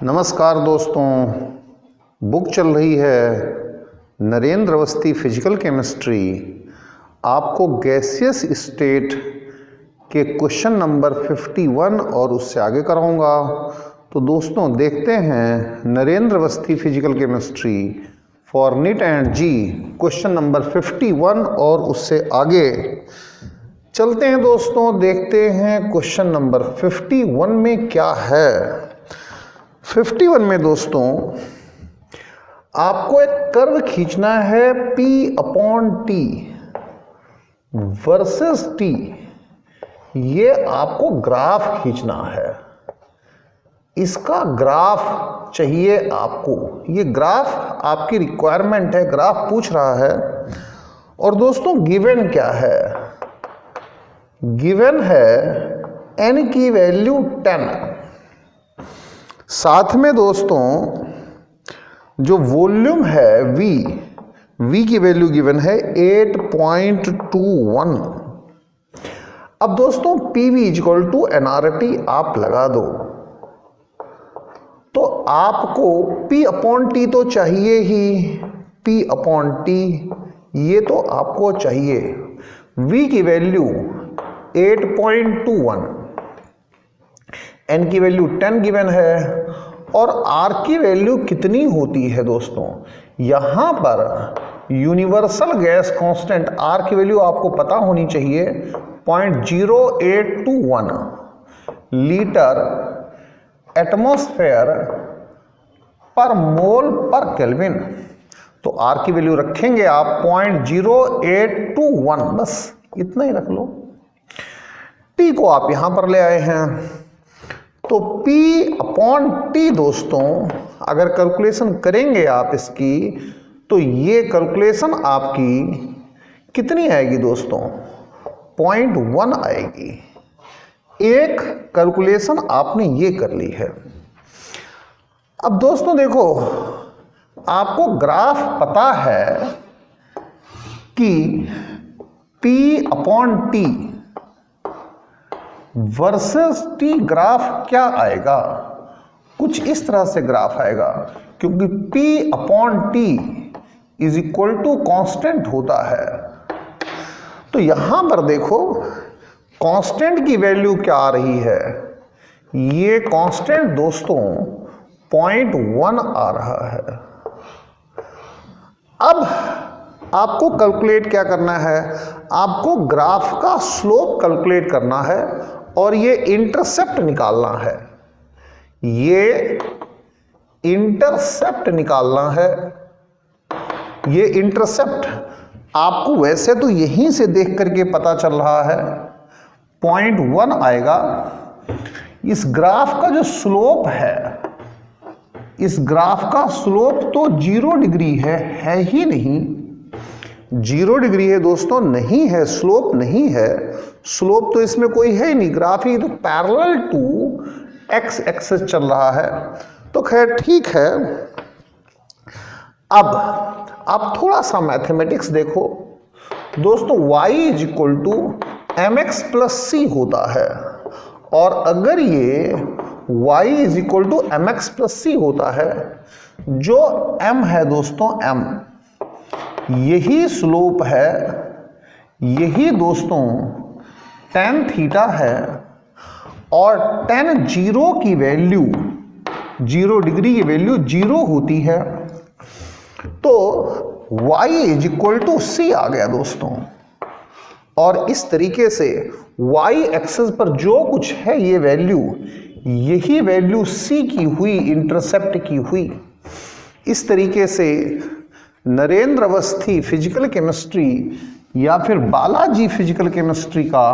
नमस्कार दोस्तों, बुक चल रही है नरेंद्र अवस्थी फिजिकल केमिस्ट्री। आपको गैसियस स्टेट के क्वेश्चन नंबर 51 और उससे आगे कराऊंगा। तो दोस्तों देखते हैं Narendra Awasthi physical chemistry for NEET and JEE question number 51 और उससे आगे चलते हैं। दोस्तों देखते हैं क्वेश्चन नंबर 51 में क्या है। 51 में दोस्तों आपको एक कर्व खींचना है P upon T versus T। ये आपको ग्राफ खींचना है, इसका ग्राफ चाहिए आपको। ये ग्राफ आपकी रिक्वायरमेंट है, ग्राफ पूछ रहा है। और दोस्तों गिवन क्या है? गिवन है n की वैल्यू 10। साथ में दोस्तों जो वॉल्यूम है V की वैल्यू गिवन है 8.21। अब दोस्तों PV इक्वल टू nRT आप लगा दो तो आपको P अपॉन T तो चाहिए ही, P अपॉन T ये तो आपको चाहिए। V की वैल्यू 8.21, n की वैल्यू 10 गिवन है और r की वैल्यू कितनी होती है दोस्तों? यहां पर यूनिवर्सल गैस कांस्टेंट r की वैल्यू आपको पता होनी चाहिए 0.0821 लीटर एटमॉस्फेयर पर मोल पर केल्विन। तो r की वैल्यू रखेंगे आप 0.0821, बस इतना ही रख लो। t को आप यहां पर ले आए हैं तो P अपॉन T दोस्तों अगर कैलकुलेशन करेंगे आप इसकी तो ये कैलकुलेशन आपकी कितनी आएगी दोस्तों? 0.1 आएगी। एक कैलकुलेशन आपने ये कर ली है। अब दोस्तों देखो, आपको ग्राफ पता है कि P upon T versus T graph क्या आएगा? कुछ इस तरह से ग्राफ आएगा, क्योंकि P upon T is equal to constant होता है। तो यहां पर देखो कांस्टेंट की वैल्यू क्या आ रही है? ये कांस्टेंट दोस्तों 0.1 आ रहा है। अब आपको कैलकुलेट क्या करना है? आपको ग्राफ का स्लोप कैलकुलेट करना है और ये इंटरसेप्ट निकालना है। ये इंटरसेप्ट निकालना है। ये इंटरसेप्ट आपको वैसे तो यहीं से देख करके पता चल रहा है 0.1 आएगा। इस ग्राफ का जो स्लोप है, इस ग्राफ का स्लोप तो 0 डिग्री है ही नहीं। 0 डिग्री है दोस्तों, नहीं है, स्लोप नहीं है। स्लोप तो इसमें कोई है ही नहीं, ग्राफ ही तो पैरेलल टू एक्स एक्सिस चल रहा है। तो खैर ठीक है। अब आप थोड़ा सा मैथमेटिक्स देखो दोस्तों। y is equal to mx plus c होता है, और अगर ये y is equal to mx plus c होता है, जो m है दोस्तों, m यही स्लोप है, यही दोस्तों tan थीटा है, और tan 0 की वैल्यू 0 डिग्री की वैल्यू 0 होती है। तो y इज इक्वल टू सी आ गया दोस्तों। और इस तरीके से y एक्सिस पर जो कुछ है ये वैल्यू, यही वैल्यू c की हुई, इंटरसेप्ट की हुई। इस तरीके से नरेंद्र अवस्थी फिजिकल केमिस्ट्री या फिर बालाजी फिजिकल केमिस्ट्री का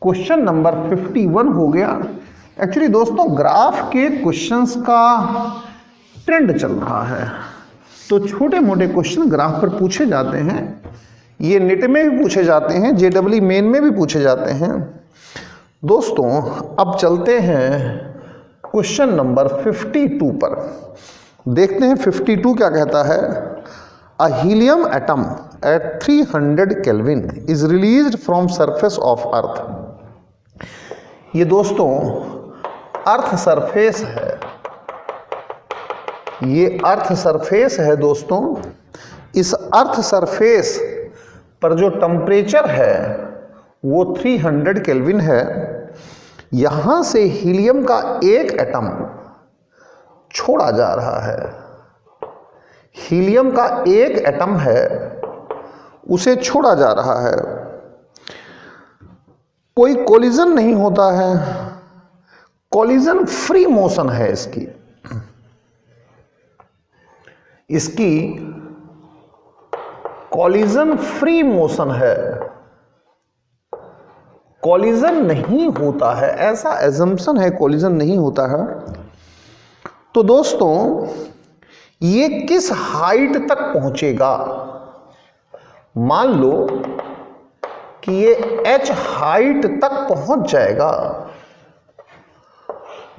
क्वेश्चन नंबर 51 हो गया। एक्चुअली दोस्तों ग्राफ के क्वेश्चंस का ट्रेंड चल रहा है, तो छोटे मोटे क्वेश्चन ग्राफ पर पूछे जाते हैं। ये नेट में भी पूछे जाते हैं, JEE मेन में भी पूछे जाते हैं। दोस्तों अब चलते हैं क्वेश्चन नंबर 52 पर। देखते हैं 52 क्या कहता है। A helium atom at 300 kelvin is released from surface of earth. ये दोस्तों अर्थ सरफेस है ये अर्थ सरफेस है दोस्तों। इस अर्थ सरफेस पर जो टेम्परेचर है वो 300 केल्विन है। यहां से हीलियम का एक एटम छोड़ा जा रहा है। हीलियम का एक एटम है, उसे छोड़ा जा रहा है। कोई कोलिजन नहीं होता है, कोलिजन फ्री मोशन है इसकी कोलिजन फ्री मोशन है, कोलिजन नहीं होता है, ऐसा एजम्पशन है, कोलिजन नहीं होता है। तो दोस्तों ये किस हाइट तक पहुंचेगा? मान लो कि ये h हाइट तक पहुंच जाएगा।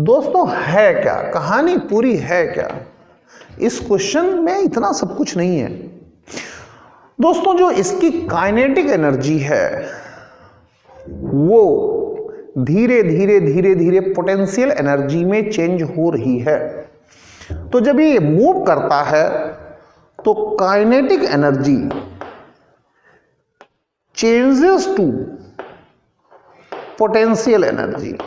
दोस्तों है क्या, कहानी पूरी है क्या? इस क्वेश्चन में इतना सब कुछ नहीं है दोस्तों। जो इसकी काइनेटिक एनर्जी है वो धीरे धीरे धीरे धीरे पोटेंशियल एनर्जी में चेंज हो रही है। तो जब ये मूव करता है तो kinetic energy changes to potential energy,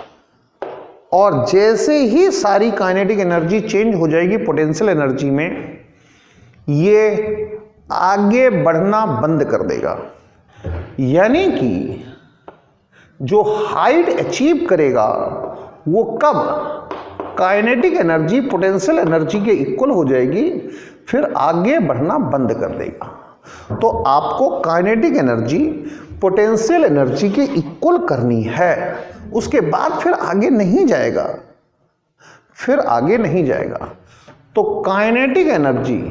और जैसे ही सारी काइनेटिक एनर्जी चेंज हो जाएगी पोटेंशियल एनर्जी में, ये आगे बढ़ना बंद कर देगा। यानी कि जो हाइट अचीव करेगा वो कब काइनेटिक एनर्जी पोटेंशियल एनर्जी के इक्वल हो जाएगी, फिर आगे बढ़ना बंद कर देगा। तो आपको काइनेटिक एनर्जी पोटेंशियल एनर्जी के इक्वल करनी है, उसके बाद फिर आगे नहीं जाएगा, फिर आगे नहीं जाएगा। तो kinetic energy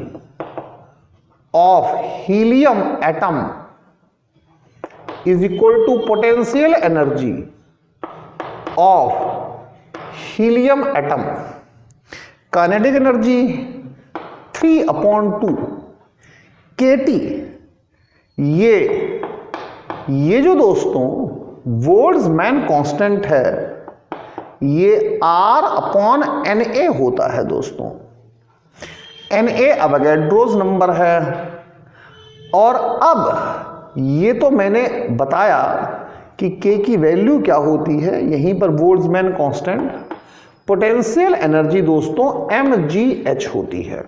of helium atom is equal to potential energy of helium atom. Kinetic energy 3/2 kT। ये जो दोस्तों बोल्ट्जमैन कांस्टेंट है, ये R/NA होता है दोस्तों। Na अवोगाड्रोस नंबर है। और अब ये तो मैंने बताया कि K की वैल्यू क्या होती है, यहीं पर बोल्ट्जमैन कांस्टेंट। पोटेंशियल एनर्जी दोस्तों mgh होती है।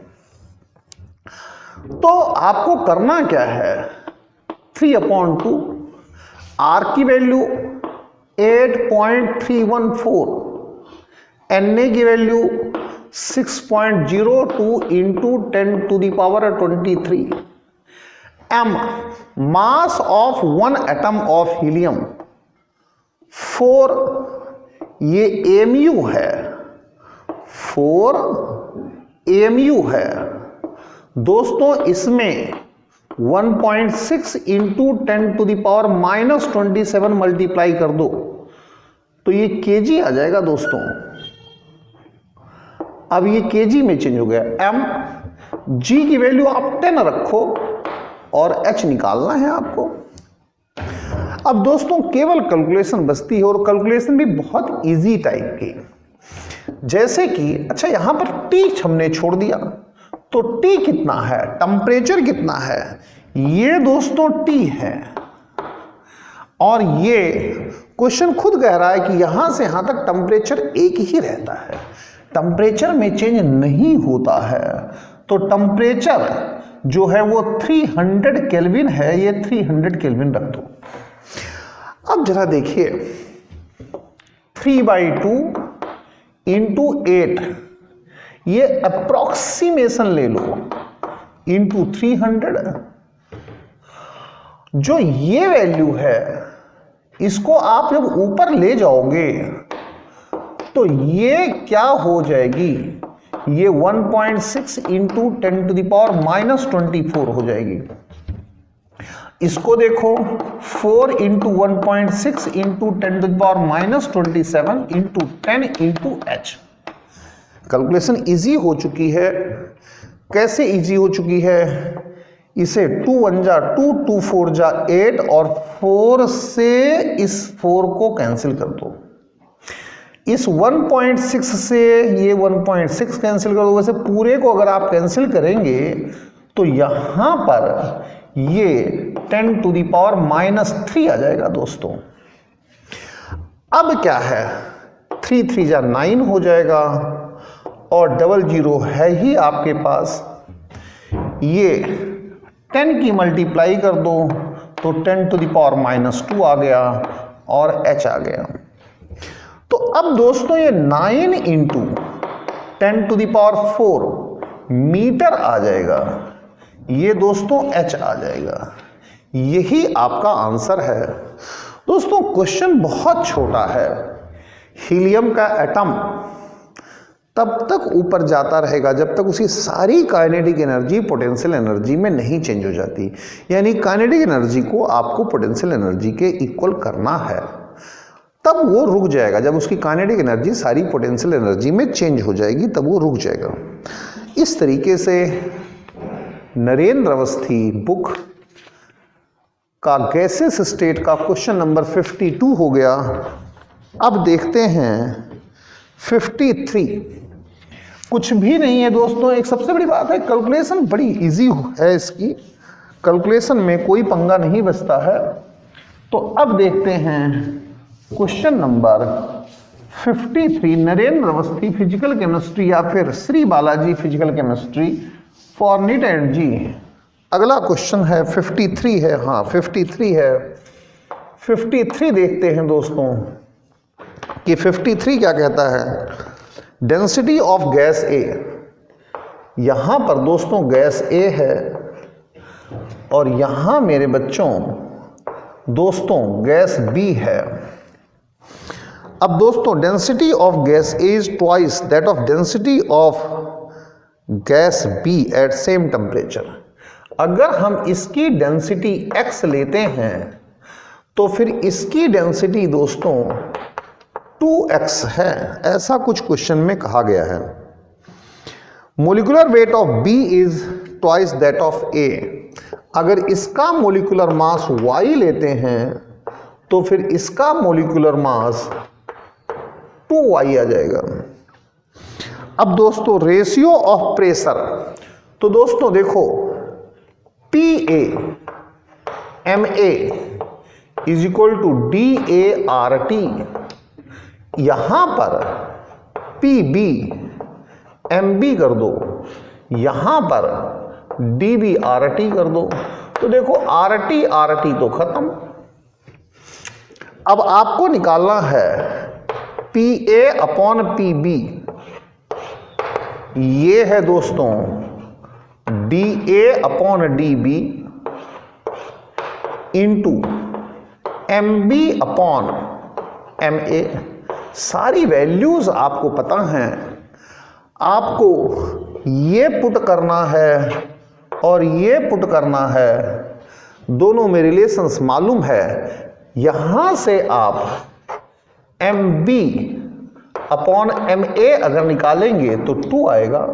तो आपको करना क्या है, 3/2, R की वैल्यू 8.314, Na की value 6.02 into 10⁻23, m mass of one atom of helium 4, ये mu है, 4 mu है दोस्तों। इसमें 1.6 इंटू 10⁻27 मल्टीप्लाई कर दो तो ये kg आ जाएगा दोस्तों। अब ये kg में चेंज हो गया। m g की वैल्यू आप 10 रखो और h निकालना है आपको। अब दोस्तों केवल कैलकुलेशन बचती है, और कैलकुलेशन भी बहुत इजी टाइप की। जैसे कि अच्छा यहां पर T हमने छोड़ दिया, तो T कितना है, टेम्परेचर कितना है, ये दोस्तों T है। और ये क्वेश्चन खुद कह रहा है कि यहां से यहां तक टेम्परेचर एक ही रहता है, टेम्परेचर में चेंज नहीं होता है। तो टेम्परेचर जो है वो 300 केल्विन है, ये 300 केल्विन रख दो। अब जरा देखिए 3/2 इंटू 8, ये अप्रोक्सीमेशन ले लो, इंटू 300। जो ये वैल्यू है इसको आप जब ऊपर ले जाओगे तो ये क्या हो जाएगी, ये 1.6 इंटू 10⁻24 हो जाएगी। इसको देखो 4 into 1.6 into 10⁻27 into 10 into h। Calculation easy हो चुकी है। कैसे इजी हो चुकी है, इसे 2 1 जा 2, 2 4 जा 8, और 4 से इस 4 को कैंसिल कर दो। इस 1.6 से ये 1.6 कैंसिल कर दो। वैसे पूरे को अगर आप कैंसिल करेंगे तो यहां पर ये 10⁻³ आ जाएगा दोस्तों। अब क्या है, 3 3 जा 9 हो जाएगा और 00 है ही आपके पास। ये 10 की मल्टीप्लाई कर दो तो 10⁻² आ गया और h आ गया। तो अब दोस्तों ये 9 × 10⁴ मीटर आ जाएगा, ये दोस्तों h आ जाएगा। यही आपका आंसर है दोस्तों। क्वेश्चन बहुत छोटा है। हीलियम का एटम तब तक ऊपर जाता रहेगा जब तक उसकी सारी काइनेटिक एनर्जी पोटेंशियल एनर्जी में नहीं चेंज हो जाती। यानी काइनेटिक एनर्जी को आपको पोटेंशियल एनर्जी के इक्वल करना है, तब वो रुक जाएगा। जब उसकी काइनेटिक एनर्जी सारी पोटेंशियल एनर्जी में चेंज हो जाएगी तब वो रुक जाएगा। इस तरीके से नरेंद्र अवस्थी बुक का गैसेस स्टेट का क्वेश्चन नंबर 52 हो गया। अब देखते हैं 53। कुछ भी नहीं है दोस्तों। एक सबसे बड़ी बात है, कैलकुलेशन बड़ी इजी है इसकी, कैलकुलेशन में कोई पंगा नहीं बचता है। तो अब देखते हैं question number 53, Narendra Awasthi physical chemistry या फिर Shri Balaji physical chemistry for NEET and JEE. अगला क्वेश्चन है 53 है, हाँ 53 है। 53 देखते हैं दोस्तों कि 53 क्या कहता है। डेंसिटी ऑफ गैस ए, यहां पर दोस्तों गैस ए है और यहां मेरे बच्चों दोस्तों गैस बी है। अब दोस्तों density of gas A is twice that of density of gas B at same temperature. अगर हम इसकी डेंसिटी x लेते हैं तो फिर इसकी डेंसिटी दोस्तों 2x है, ऐसा कुछ क्वेश्चन में कहा गया है। Molecular weight of B is twice that of A। अगर इसका मोलिकुलर मास Y लेते हैं तो फिर इसका मोलिकुलर मास 2Y आ जाएगा। अब दोस्तों रेशियो ऑफ प्रेशर, तो दोस्तों देखो PA MA is equal to DART। यहां पर PB MB कर दो, यहां पर DBRT कर दो। तो देखो RT तो खत्म। अब आपको निकालना है PA/PB। ये है दोस्तों DA/DB इंटू MB/MA। सारी वैल्यूज आपको पता हैं, आपको ये पुट करना है और ये पुट करना है, दोनों में रिलेशंस मालूम है। यहां से आप MB/MA अगर निकालेंगे तो 2 आएगा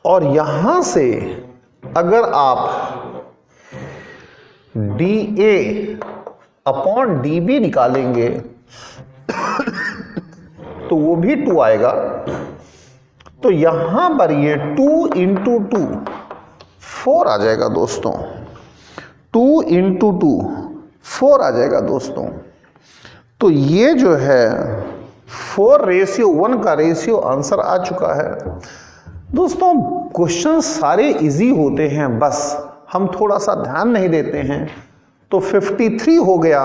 और यहां से अगर आप DA/DB निकालेंगे तो वो भी 2 आएगा। तो यहां पर ये 2 × 2 4 आ जाएगा दोस्तों। 2 × 2 4 आ जाएगा दोस्तों। तो ये जो है 4:1 का रेशियो आंसर आ चुका है दोस्तों। क्वेश्चन सारे इजी होते हैं, बस हम थोड़ा सा ध्यान नहीं देते हैं। तो 53 हो गया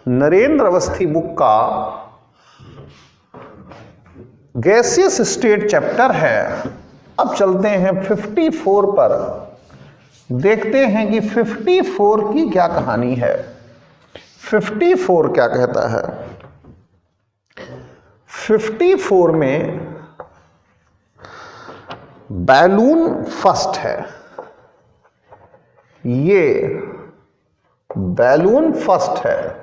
नरेंद्र अवस्थी बुक का गैसियस स्टेट चैप्टर है। अब चलते हैं 54 पर, देखते हैं कि 54 की क्या कहानी है। 54 क्या कहता है। 54 में बैलून फर्स्ट है, ये बैलून फर्स्ट है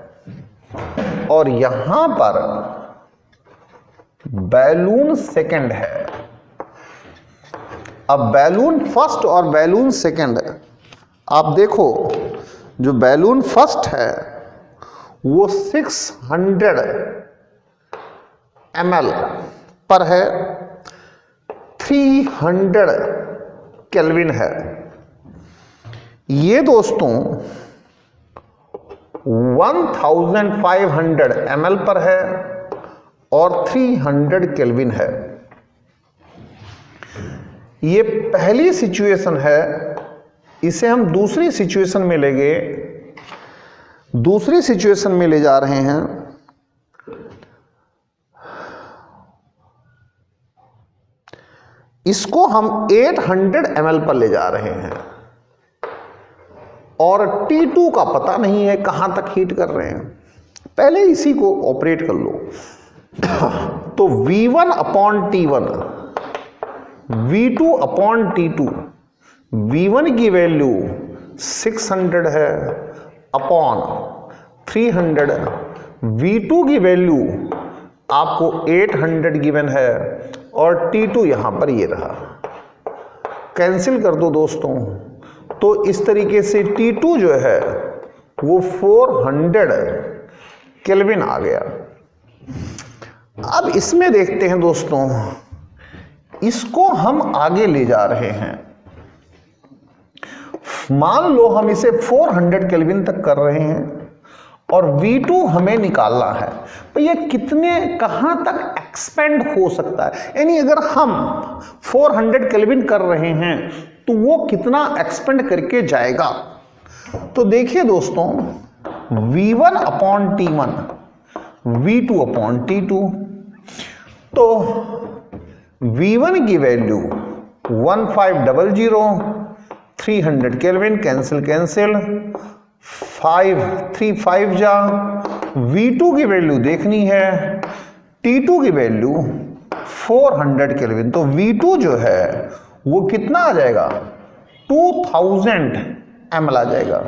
और यहां पर बैलून सेकंड है। अब बैलून फर्स्ट और बैलून सेकंड, आप देखो जो बैलून फर्स्ट है वो 600 ml पर है, 300 केल्विन है। ये दोस्तों 1500 ml पर है और 300 केल्विन है। ये पहली सिचुएशन है, इसे हम दूसरी सिचुएशन में लेंगे, दूसरी सिचुएशन में ले जा रहे हैं। इसको हम 800 ml पर ले जा रहे हैं और T2 का पता नहीं है कहां तक हीट कर रहे हैं। पहले इसी को ऑपरेट कर लो। तो V1 upon T1, V2 upon T2, V1 की वैल्यू 600 है अपॉन 300, V2 की वैल्यू आपको 800 गिवन है और T2 यहां पर ये रहा। कैंसिल कर दो दोस्तों, तो इस तरीके से T2 जो है वो 400 केल्विन आ गया। अब इसमें देखते हैं दोस्तों, इसको हम आगे ले जा रहे हैं। मान लो हम इसे 400 केल्विन तक कर रहे हैं और V2 हमें निकालना है, तो ये कितने कहां तक एक्सपेंड हो सकता है, यानी अगर हम 400 केल्विन कर रहे हैं तो वो कितना एक्सपेंड करके जाएगा। तो देखिए दोस्तों, V1 upon T1, V2 upon T2, तो V1 की वैल्यू 1500, 300 केल्विन, कैंसिल कैंसिल, 5 3 5 जा। V2 की वैल्यू देखनी है, T2 की वैल्यू 400 केल्विन, तो V2 जो है वो कितना आ जाएगा, 2000 ml आ जाएगा।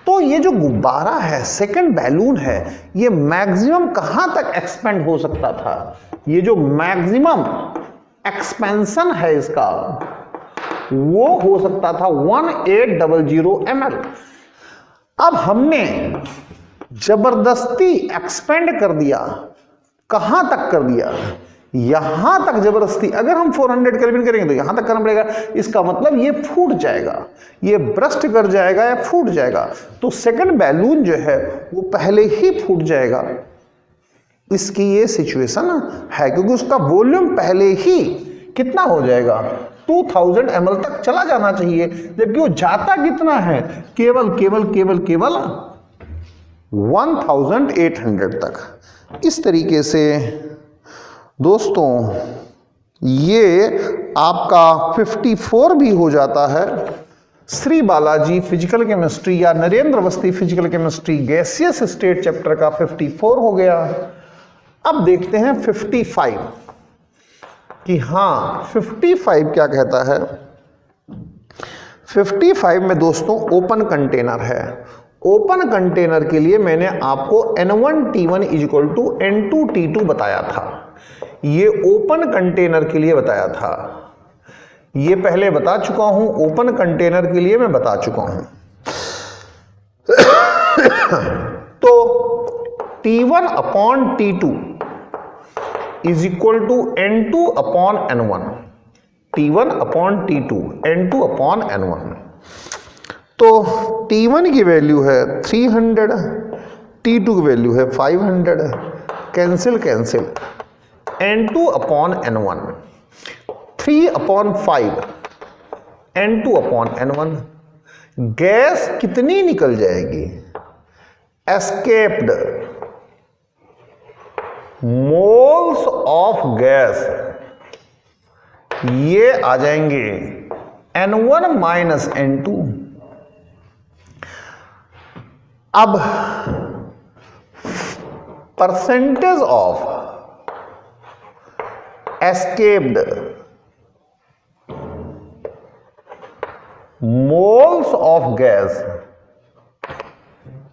तो ये जो गुब्बारा है, सेकंड बैलून है, ये मैक्सिमम कहां तक एक्सपेंड हो सकता था, ये जो मैक्सिमम एक्सपेंशन है इसका वो हो सकता था 1800 ml। अब हमने जबरदस्ती एक्सपेंड कर दिया, कहां तक कर दिया, यहां तक जबरदस्ती। अगर हम 400 केल्विन करेंगे तो यहां तक करना पड़ेगा, इसका मतलब ये फूट जाएगा, ये ब्रस्ट कर जाएगा या फूट जाएगा। तो सेकंड बैलून जो है वो पहले ही फूट जाएगा, इसकी ये सिचुएशन है, क्योंकि उसका वॉल्यूम पहले ही कितना हो जाएगा, 2000 ml तक चला जाना चाहिए, जबकि वो जाता कितना है, केवल केवल केवल केवल 1800 तक। इस तरीके से दोस्तों ये आपका 54 भी हो जाता है। श्री बालाजी फिजिकल केमिस्ट्री या Narendra Awasthi physical chemistry gaseous state chapter का 54 हो गया। अब देखते हैं 55 कि हाँ 55 क्या कहता है। 55 में दोस्तों ओपन कंटेनर है। ओपन कंटेनर के लिए मैंने आपको N1T1 = N2T2 बताया था, ये ओपन कंटेनर के लिए बताया था, ये पहले बता चुका हूं, ओपन कंटेनर के लिए मैं बता चुका हूं। तो T1 upon T2 = N2 upon N1, T1 upon T2 N2 upon N1। तो T1 की वैल्यू है 300, T2 की वैल्यू है 500, cancel cancel, N2 upon N1, 3 upon 5 N2 upon N1। Gas कितनी निकल जाएगी, एस्केप्ड मोल्स ऑफ गैस, ये आ जाएंगे N1 माइनस N2। अब percentage of escaped moles of gas,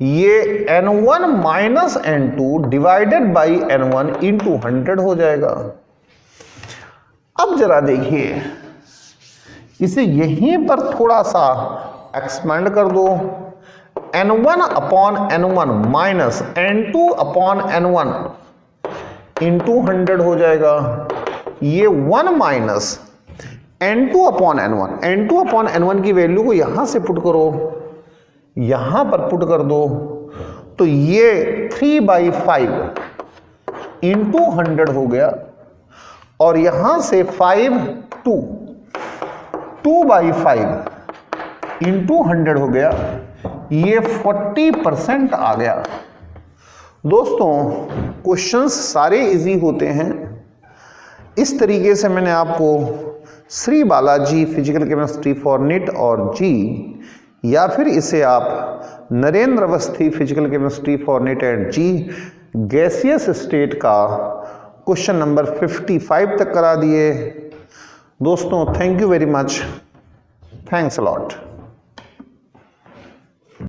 ये N1 minus N2 divided by N1 into 100 हो जाएगा। अब जरा देखिए, इसे यहीं पर थोड़ा सा एक्सपेंड कर दो। N1 upon N1 minus N2 upon N1, into 100 हो जाएगा, ये 1 minus N2 upon N1, N2 upon N1 की वैल्यू को यहां से पुट करो, यहां पर पुट कर दो, तो ये 3/5 इंटू 100 हो गया, और यहां से 2/5 इंटू 100 हो गया, ये 40% आ गया। दोस्तों क्वेश्चंस सारे इजी होते हैं। इस तरीके से मैंने आपको Shri Balaji physical chemistry for NEET और जी, या फिर इसे आप Narendra Awasthi physical chemistry for NEET and JEE gaseous state का क्वेश्चन नंबर 55 तक करा दिए। दोस्तों thank you very much, thanks a lot.